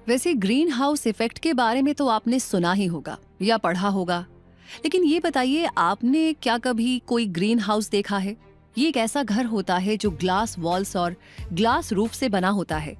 वैसे green house effect के बारे में तो आपने सुना ही होगा या पढ़ा होगा, लेकिन ये बताइए आपने क्या कभी कोई ग्रीन हाउस देखा है? ये एक ऐसा घर होता है जो ग्लास वॉल्स और ग्लास रूफ से बना होता है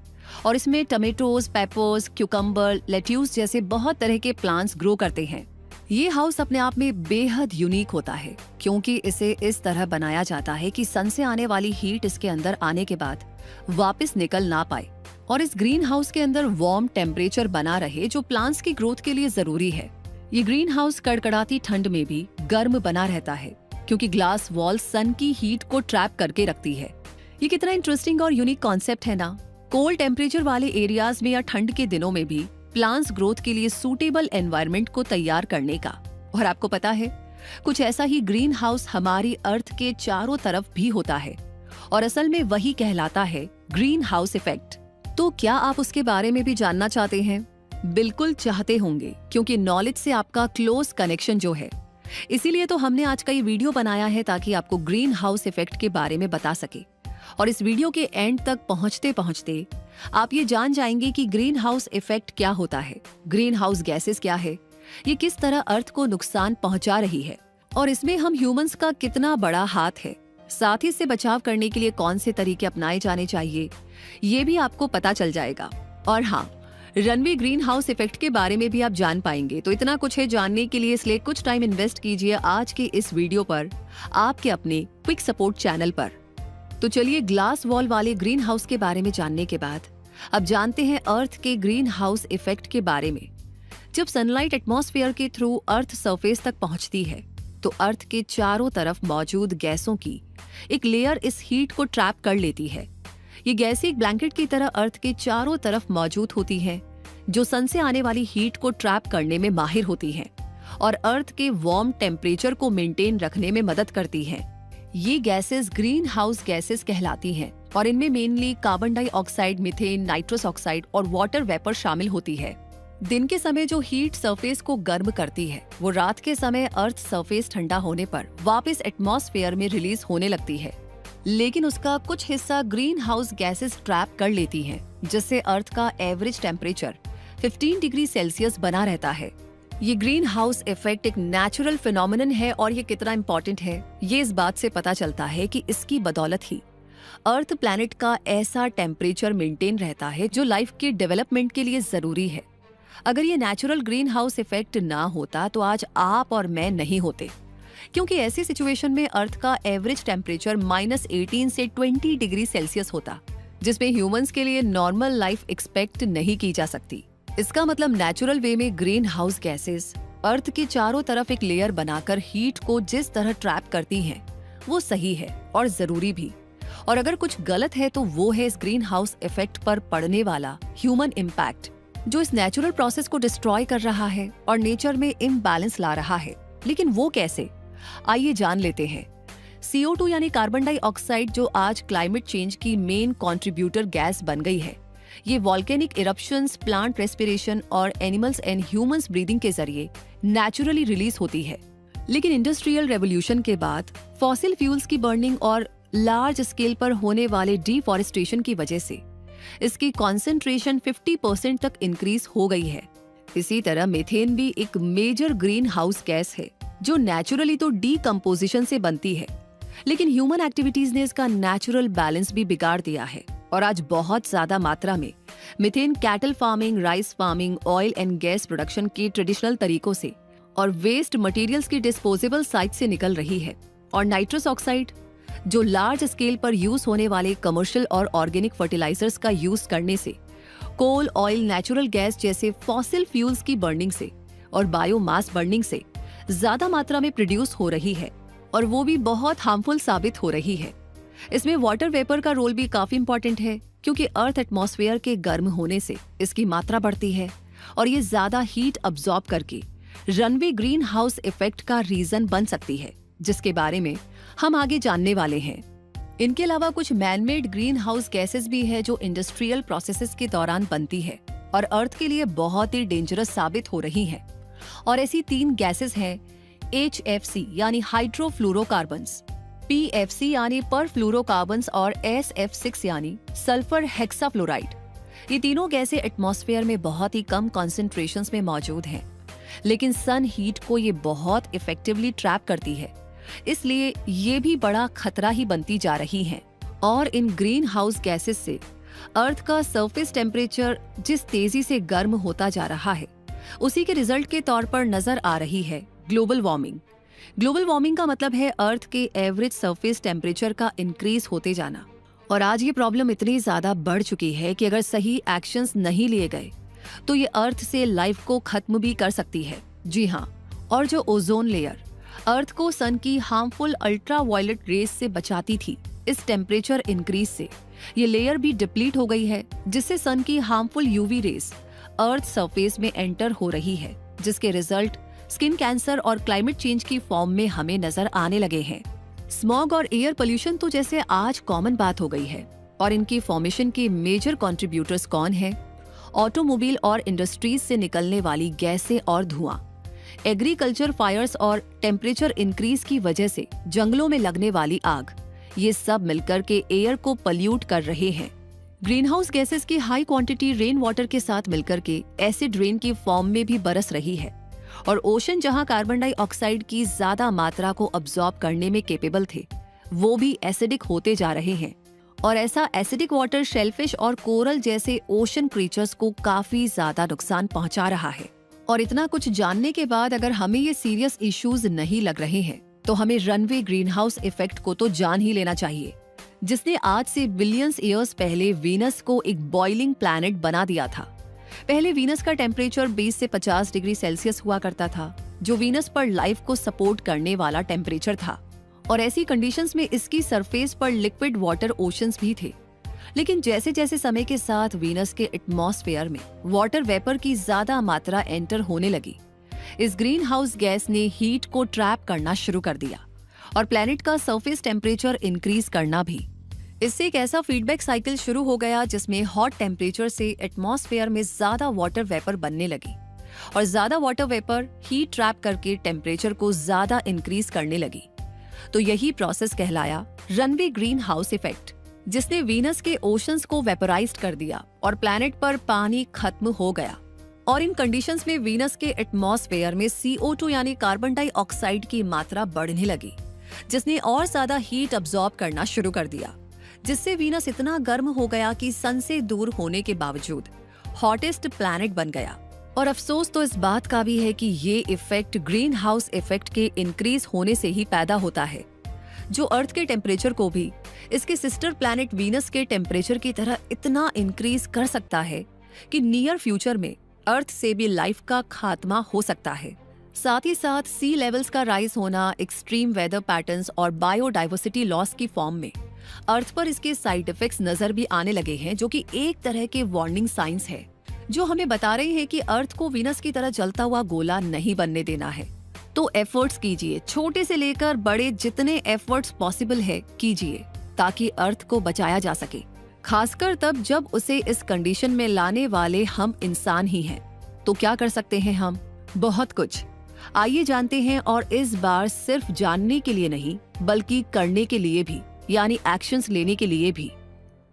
और इसमें टमेटोज, पेपर्स, क्यूकम्बर, लेट्यूस जैसे बहुत तरह के प्लांट्स ग्रो करते हैं। ये हाउस अपने आप में बेहद यूनिक होता है क्योंकि इसे इस तरह बनाया जाता है कि सन से आने वाली हीट इसके अंदर आने के बाद वापस निकल ना पाए और इस ग्रीन हाउस के अंदर वार्म टेम्परेचर बना रहे जो प्लांट्स की ग्रोथ के लिए जरूरी है। ये ग्रीन हाउस कड़कड़ाती ठंड में भी गर्म बना रहता है क्योंकि ग्लास वॉल सन की हीट को ट्रैप करके रखती है। ये कितना इंटरेस्टिंग और यूनिक कॉन्सेप्ट है ना। कोल्ड टेम्परेचर वाले एरियाज में या ठंड के दिनों में भी प्लांट्स ग्रोथ के लिए सूटेबल एनवायरनमेंट को तैयार करने का। और आपको पता है, कुछ ऐसा ही ग्रीन हाउस हमारी अर्थ के चारों तरफ भी होता है और असल में वही कहलाता है ग्रीन हाउस इफेक्ट। तो क्या आप उसके बारे में भी जानना चाहते हैं? बिल्कुल चाहते होंगे क्योंकि नॉलेज से आपका क्लोज कनेक्शन जो है, इसीलिए तो हमने आज का ये वीडियो बनाया है ताकि आपको ग्रीन हाउस इफेक्ट के बारे में बता सके। और इस वीडियो के एंड तक पहुंचते पहुंचते आप ये जान जाएंगे कि ग्रीन हाउस इफेक्ट क्या होता है, ग्रीन हाउस गैसेस क्या है, ये किस तरह अर्थ को नुकसान पहुंचा रही है और इसमें हम ह्यूमंस का कितना बड़ा हाथ है। साथ ही इससे बचाव करने के लिए कौन से तरीके अपनाए जाने चाहिए, ये भी आपको पता चल जाएगा। और हाँ, रनवे ग्रीन हाउस इफेक्ट के बारे में भी आप जान पाएंगे। तो इतना कुछ है जानने के लिए, इसलिए कुछ टाइम इन्वेस्ट कीजिए आज के इस वीडियो पर आपके अपने क्विक सपोर्ट चैनल पर। तो चलिए, ग्लास वॉल वाले ग्रीन हाउस के बारे में जानने के बाद अब जानते हैं अर्थ के ग्रीन हाउस इफेक्ट के बारे में। जब सनलाइट एटमॉस्फेयर के थ्रू अर्थ सरफेस तक पहुंचती है तो अर्थ के चारों तरफ मौजूद गैसों की एक लेयर इस हीट को ट्रैप कर लेती है। ये गैसें एक ब्लैंकेट की तरह अर्थ के चारों तरफ मौजूद होती हैं, जो सन से आने वाली हीट को ट्रैप करने में माहिर होती हैं और अर्थ के वार्म टेम्परेचर को मेंटेन रखने में मदद करती हैं। ये गैसेस ग्रीन हाउस गैसेस कहलाती हैं और इनमें mainly carbon dioxide, methane, nitrous oxide और वाटर वेपर शामिल होती है। दिन के समय जो हीट सरफेस को गर्म करती है, वो रात के समय अर्थ सरफेस ठंडा होने पर वापस एटमॉस्फेयर में रिलीज होने लगती है, लेकिन उसका कुछ हिस्सा ग्रीन हाउस गैसेस ट्रैप कर लेती हैं, जिससे अर्थ का एवरेज टेम्परेचर 15 डिग्री सेल्सियस बना रहता है। ये ग्रीन हाउस इफेक्ट एक नेचुरल फिनोमिनन है और ये कितना इम्पोर्टेंट है, ये इस बात से पता चलता है कि इसकी बदौलत ही अर्थ प्लैनेट का ऐसा टेम्परेचर मेंटेन रहता है जो लाइफ के डेवलपमेंट के लिए जरूरी है। अगर ये नेचुरल ग्रीन हाउस इफेक्ट ना होता तो आज आप और मैं नहीं होते, क्योंकि ऐसी सिचुएशन में अर्थ का एवरेज टेम्परेचर -18 से 20 डिग्री सेल्सियस होता, जिसमें ह्यूमंस के लिए नॉर्मल लाइफ एक्सपेक्ट नहीं की जा सकती। इसका मतलब नेचुरल वे में ग्रीन हाउस गैसेस अर्थ के चारों तरफ एक लेयर बनाकर हीट को जिस तरह ट्रैप करती हैं, वो सही है और जरूरी भी। और अगर कुछ गलत है तो वो है इस ग्रीन हाउस इफेक्ट पर पड़ने वाला ह्यूमन इम्पैक्ट, जो इस नेचुरल प्रोसेस को डिस्ट्रॉय कर रहा है और नेचर में इम्बैलेंस ला रहा है। लेकिन वो कैसे, आइए जान लेते हैं। CO2 यानी कार्बन डाइऑक्साइड, जो आज क्लाइमेट चेंज की मेन कंट्रीब्यूटर गैस बन गई है, ये वॉल्केनिक इरप्शंस, प्लांट रेस्पिरेशन और एनिमल्स एंड ह्यूमंस ब्रीदिंग के जरिए नेचुरली रिलीज होती है। लेकिन इंडस्ट्रियल रेवोल्यूशन के बाद फॉसिल फ्यूल्स की बर्निंग और लार्ज स्केल पर होने वाले डिफॉरेस्टेशन की वजह से इसकी कॉन्सेंट्रेशन 50% तक इंक्रीज हो गई है। इसी तरह मीथेन भी एक मेजर ग्रीन हाउस गैस है जो नेचुरली तो डीकंपोजिशन से बनती है, लेकिन ह्यूमन एक्टिविटीज ने इसका नेचुरल बैलेंस भी बिगाड़ दिया है और आज बहुत ज्यादा मात्रा में methane cattle farming, rice farming, oil and gas production के ट्रेडिशनल तरीकों से और वेस्ट मटेरियल्स की डिस्पोजेबल साइट से निकल रही है। और नाइट्रस ऑक्साइड, जो लार्ज स्केल पर यूज होने वाले कमर्शियल और ऑर्गेनिक फर्टिलाइजर्स का यूज करने से, कोल, ऑयल, नेचुरल गैस जैसे फॉसिल फ्यूल्स की बर्निंग से और बायोमास बर्निंग से ज्यादा मात्रा में प्रोड्यूस हो रही है और वो भी बहुत हार्मफुल साबित हो रही है। इसमें वाटर वेपर का रोल भी काफी इंपॉर्टेंट है, क्योंकि अर्थ एटमॉस्फेयर के गर्म होने से इसकी मात्रा बढ़ती है और ये ज्यादा हीट अब्सॉर्ब करके रनवे ग्रीन हाउस इफेक्ट का रीजन बन सकती है, जिसके बारे में हम आगे जानने वाले हैं। इनके अलावा कुछ मैनमेड ग्रीन हाउस गैसेस भी है जो इंडस्ट्रियल प्रोसेसेस के दौरान बनती है और अर्थ के लिए बहुत ही डेंजरस साबित हो रही है। और ऐसी 3 गैसेस हैं HFC यानी हाइड्रोफ्लोरोकार्बन्स, PFC यानी परफ्लोरोकार्बन्स और SF6 यानी सल्फर हेक्साफ्लोराइड। ये तीनों गैसें एटमॉस्फेयर में बहुत ही कम कॉन्सेंट्रेशंस में मौजूद हैं, लेकिन सन हीट को ये बहुत इफेक्टिवली ट्रैप करती है, इसलिए ये भी बड़ा खतरा ही बनती जा रही हैं। और इन ग्रीन हाउस गैसेस से अर्थ का सरफेस टेम्परेचर जिस तेजी से गर्म होता जा रहा है, उसी के रिजल्ट के तौर पर नजर आ रही है ग्लोबल वार्मिंग। ग्लोबल वार्मिंग का मतलब है अर्थ के एवरेज सरफेस टेम्परेचर का इंक्रीज होते जाना। और आज ये प्रॉब्लम इतनी ज्यादा बढ़ चुकी है कि अगर सही एक्शंस नहीं लिए गए तो ये अर्थ से लाइफ को खत्म भी कर सकती है। जी हाँ, और जो ओजोन लेयर अर्थ को सन की हार्मफुल अल्ट्रावायलेट रेस से बचाती थी, इस टेम्परेचर इंक्रीज से ये लेयर भी डिप्लीट हो गई है, जिससे सन की harmful UV rays earth surface में एंटर हो रही है, जिसके रिजल्ट स्किन कैंसर और क्लाइमेट चेंज की फॉर्म में हमें नजर आने लगे हैं। स्मॉग और एयर पोल्यूशन तो जैसे आज कॉमन बात हो गई है, और इनकी फॉर्मेशन के मेजर कंट्रीब्यूटर्स कौन हैं? ऑटोमोबाइल और इंडस्ट्रीज से निकलने वाली गैसें और धुआं, एग्रीकल्चर फायर्स और टेम्परेचर इंक्रीज की वजह से जंगलों में लगने वाली आग, ये सब मिलकर के एयर को पल्यूट कर रहे हैं। ग्रीन हाउस गैसेस की हाई क्वांटिटी रेन वाटर के साथ मिलकर के एसिड रेन की फॉर्म में भी बरस रही है, और ओशन जहां कार्बन डाइऑक्साइड की ज्यादा मात्रा को अब्सॉर्ब करने में कैपेबल थे, वो भी एसिडिक होते जा रहे हैं। और ऐसा एसिडिक वाटर शेलफिश और कोरल जैसे ओशन क्रीचर्स को काफी ज्यादा नुकसान पहुंचा रहा है। और इतना कुछ जानने के बाद अगर हमें ये सीरियस इश्यूज नहीं लग रहे हैं, तो हमें रनवे ग्रीन हाउस इफेक्ट को तो जान ही लेना चाहिए, जिसने आज से बिलियंस ईयर्स पहले वीनस को एक बॉइलिंग प्लैनेट बना दिया था। पहले वीनस का टेम्परेचर 20 से 50 डिग्री सेल्सियस हुआ करता था, जो वीनस पर लाइफ को सपोर्ट करने वाला टेम्परेचर था। और ऐसी कंडीशंस में इसकी सरफेस पर लिक्विड वाटर ओशंस भी थे। लेकिन जैसे जैसे समय के साथ वीनस के एटमॉस्फेयर में वाटर वेपर की ज्यादा मात्रा एंटर होने लगी, इस ग्रीन हाउस गैस ने हीट को ट्रैप करना शुरू कर दिया और प्लैनेट का सरफेस टेम्परेचर इंक्रीज करना भी। इससे एक ऐसा फीडबैक साइकिल शुरू हो गया जिसमें हॉट टेम्परेचर से एटमॉस्फेयर में ज्यादा वाटर वेपर बनने लगी, और ज्यादा वाटर वेपर हीट ट्रैप करके टेम्परेचर को ज्यादा इंक्रीज करने लगी। तो यही प्रोसेस कहलाया रनवे ग्रीन हाउस इफेक्ट, जिसने वीनस के ओशंस को वेपराइज्ड कर दिया और प्लैनेट पर पानी खत्म हो गया। और इन कंडीशंस में वीनस के एटमॉस्फेयर में CO2 यानी कार्बन डाइऑक्साइड की मात्रा बढ़ने लगी, जिसने और ज्यादा हीट अब्सॉर्ब करना शुरू कर दिया, जिससे वीनस इतना गर्म हो गया कि सन से दूर होने के बावजूद हॉटेस्ट प्लैनेट बन गया। और अफसोस तो इस बात का भी है कि ये इफेक्ट ग्रीन हाउस इफेक्ट के इंक्रीज होने से ही पैदा होता है, जो अर्थ के टेम्परेचर को भी इसके सिस्टर प्लैनेट वीनस के टेम्परेचर की तरह इतना इंक्रीज कर सकता है कि नियर फ्यूचर में अर्थ से भी लाइफ का खात्मा हो सकता है। साथ ही साथ सी लेवल्स का राइज होना, एक्सट्रीम वेदर पैटर्न्स और बायोडाइवर्सिटी लॉस की फॉर्म में अर्थ पर इसके साइड इफेक्ट्स नजर भी आने लगे हैं, जो कि एक तरह के वार्निंग साइंस है, जो हमें बता रहे हैं कि अर्थ को वीनस की तरह जलता हुआ गोला नहीं बनने देना है। तो एफर्ट्स कीजिए, छोटे से लेकर बड़े जितने एफर्ट्स पॉसिबल है कीजिए, ताकि अर्थ को बचाया जा सके, खासकर तब जब उसे इस कंडीशन में लाने वाले हम इंसान ही हैं। तो क्या कर सकते हैं हम? बहुत कुछ। आइए जानते हैं, और इस बार सिर्फ जानने के लिए नहीं बल्कि करने के लिए भी, यानी एक्शंस लेने के लिए भी।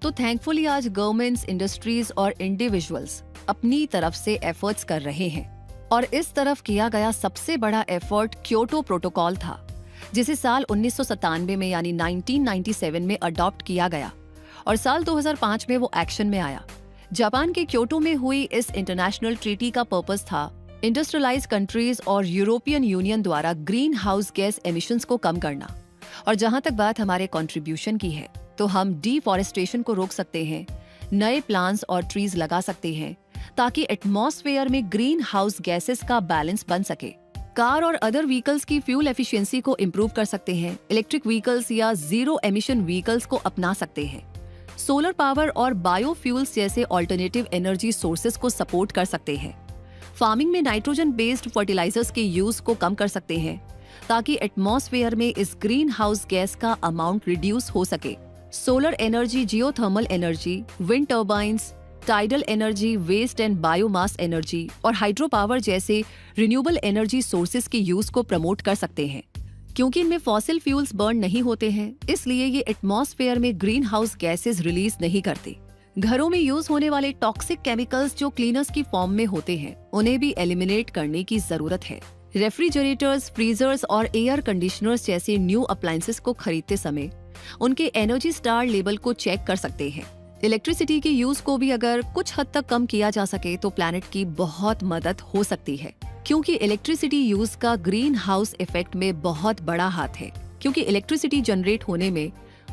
तो थैंकफुली आज गवर्नमेंट्स, इंडस्ट्रीज और इंडिविजुअल्स अपनी तरफ से एफर्ट्स कर रहे हैं, और इस तरफ किया गया सबसे बड़ा एफर्ट क्योटो प्रोटोकॉल था, जिसे साल 1997 में यानी 1997 में अडॉप्ट किया गया, और साल 2005 में वो एक्शन में आया। जापान के क्योटो में हुई इस इंटरनेशनल ट्रीटी का पर्पस था इंडस्ट्रियलाइज कंट्रीज और यूरोपियन यूनियन द्वारा ग्रीन हाउस गैस एमिशंस को कम करना। और जहां तक बात हमारे कंट्रीब्यूशन की है, तो हम डिफॉरेस्टेशन को रोक सकते हैं, नए प्लांट्स और ट्रीज लगा सकते हैं, ताकि एटमॉस्फेयर में ग्रीन हाउस गैसेस का बैलेंस बन सके। कार और अदर व्हीकल्स की फ्यूल एफिशिएंसी को इम्प्रूव कर सकते हैं, इलेक्ट्रिक व्हीकल्स या जीरो एमिशन व्हीकल्स को अपना सकते हैं, सोलर पावर और बायोफ्यूल्स जैसे ऑल्टरनेटिव एनर्जी सोर्सेज को सपोर्ट कर सकते हैं, फार्मिंग में नाइट्रोजन बेस्ड फर्टिलाइजर्स के यूज को कम कर सकते हैं, ताकि एटमॉस्फेयर में इस ग्रीन हाउस गैस का अमाउंट रिड्यूस हो सके। Solar energy, geothermal energy, wind turbines, tidal energy, waste and biomass energy और हाइड्रो पावर जैसे रिन्यूएबल एनर्जी सोर्सेज के यूज को प्रमोट कर सकते हैं। क्योंकि इनमें फॉसिल फ्यूल्स बर्न नहीं होते हैं, इसलिए ये एटमॉस्फेयर में ग्रीन हाउस गैसेस रिलीज नहीं करते। घरों में यूज होने वाले टॉक्सिक केमिकल्स जो क्लीनर्स की फॉर्म में होते हैं, उन्हें भी एलिमिनेट करने की जरूरत है। रेफ्रिजरेटर्स, फ्रीजर्स और एयर कंडीशनर्स जैसे न्यू अप्लायंसेस को खरीदते समय उनके एनर्जी स्टार लेवल को चेक कर सकते हैं। इलेक्ट्रिसिटी के यूज को भी अगर कुछ हद तक कम किया जा सके तो प्लैनेट की बहुत मदद हो सकती है, क्योंकि इलेक्ट्रिसिटी यूज का ग्रीन हाउस इफेक्ट में बहुत बड़ा हाथ है। क्योंकि इलेक्ट्रिसिटी जनरेट होने में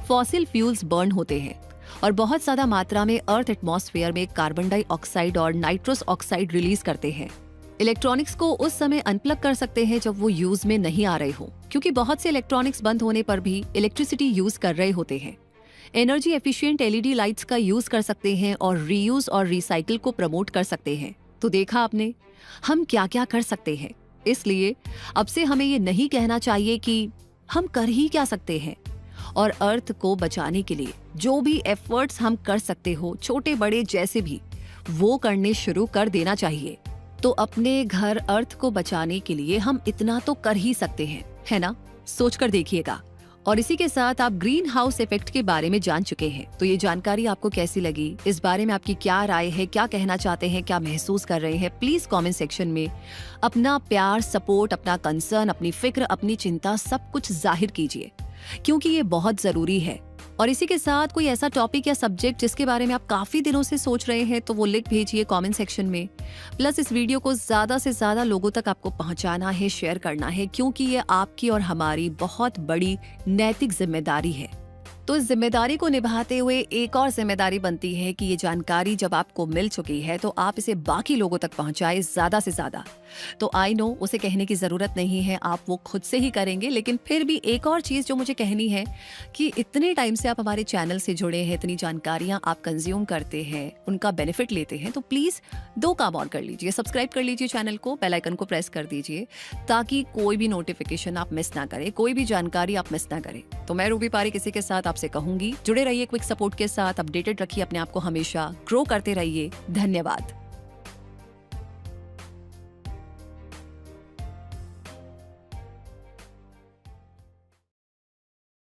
फॉसिल फ्यूल्स बर्न होते हैं और बहुत ज्यादा मात्रा में अर्थ एटमॉस्फेयर में कार्बन डाइऑक्साइड और नाइट्रस ऑक्साइड रिलीज करते हैं। इलेक्ट्रॉनिक्स को उस समय अनप्लग कर सकते हैं जब वो यूज में नहीं आ रहे हो, क्योंकि बहुत से इलेक्ट्रॉनिक्स बंद होने पर भी इलेक्ट्रिसिटी यूज कर रहे होते हैं। एनर्जी एफिशिएंट एलईडी लाइट्स का यूज कर सकते हैं और रीयूज और रिसाइकिल को प्रमोट कर सकते हैं। तो देखा आपने, हम क्या क्या कर सकते हैं। इसलिए अब से हमें ये नहीं कहना चाहिए कि हम कर ही क्या सकते हैं, और अर्थ को बचाने के लिए जो भी एफर्ट्स हम कर सकते हो, छोटे बड़े जैसे भी, वो करने शुरू कर देना चाहिए। तो अपने घर अर्थ को बचाने के लिए हम इतना तो कर ही सकते हैं, है ना? सोच कर देखिएगा। और इसी के साथ आप ग्रीन हाउस इफेक्ट के बारे में जान चुके हैं। तो ये जानकारी आपको कैसी लगी, इस बारे में आपकी क्या राय है, क्या कहना चाहते हैं, क्या महसूस कर रहे हैं, प्लीज कमेंट सेक्शन में अपना प्यार, सपोर्ट, अपना कंसर्न, अपनी फिक्र, अपनी चिंता सब कुछ जाहिर कीजिए, क्योंकि ये बहुत जरूरी है। और इसी के साथ कोई ऐसा टॉपिक या सब्जेक्ट जिसके बारे में आप काफी दिनों से सोच रहे हैं तो वो लिख भेजिए कमेंट सेक्शन में। प्लस इस वीडियो को ज्यादा से ज्यादा लोगों तक आपको पहुंचाना है, शेयर करना है, क्योंकि ये आपकी और हमारी बहुत बड़ी नैतिक जिम्मेदारी है। तो इस जिम्मेदारी को निभाते हुए एक और जिम्मेदारी बनती है कि ये जानकारी जब आपको मिल चुकी है तो आप इसे बाकी लोगों तक पहुंचाए ज्यादा से ज्यादा। तो आई नो उसे कहने की जरूरत नहीं है, आप वो खुद से ही करेंगे, लेकिन फिर भी एक और चीज जो मुझे कहनी है कि इतने टाइम से आप हमारे चैनल से जुड़े हैं, इतनी जानकारियां आप कंज्यूम करते हैं, उनका बेनिफिट लेते हैं, तो प्लीज 2 काम और कर लीजिए। सब्सक्राइब कर लीजिए चैनल को, बेल आइकन को प्रेस कर दीजिए, ताकि कोई भी नोटिफिकेशन आप मिस ना करें, कोई भी जानकारी आप मिस ना करें। तो मैं रूबी पारिक इसी के साथ आपसे कहूंगी, जुड़े रहिए क्विक सपोर्ट के साथ, अपडेटेड रखिए अपने आप को, हमेशा ग्रो करते रहिए। धन्यवाद।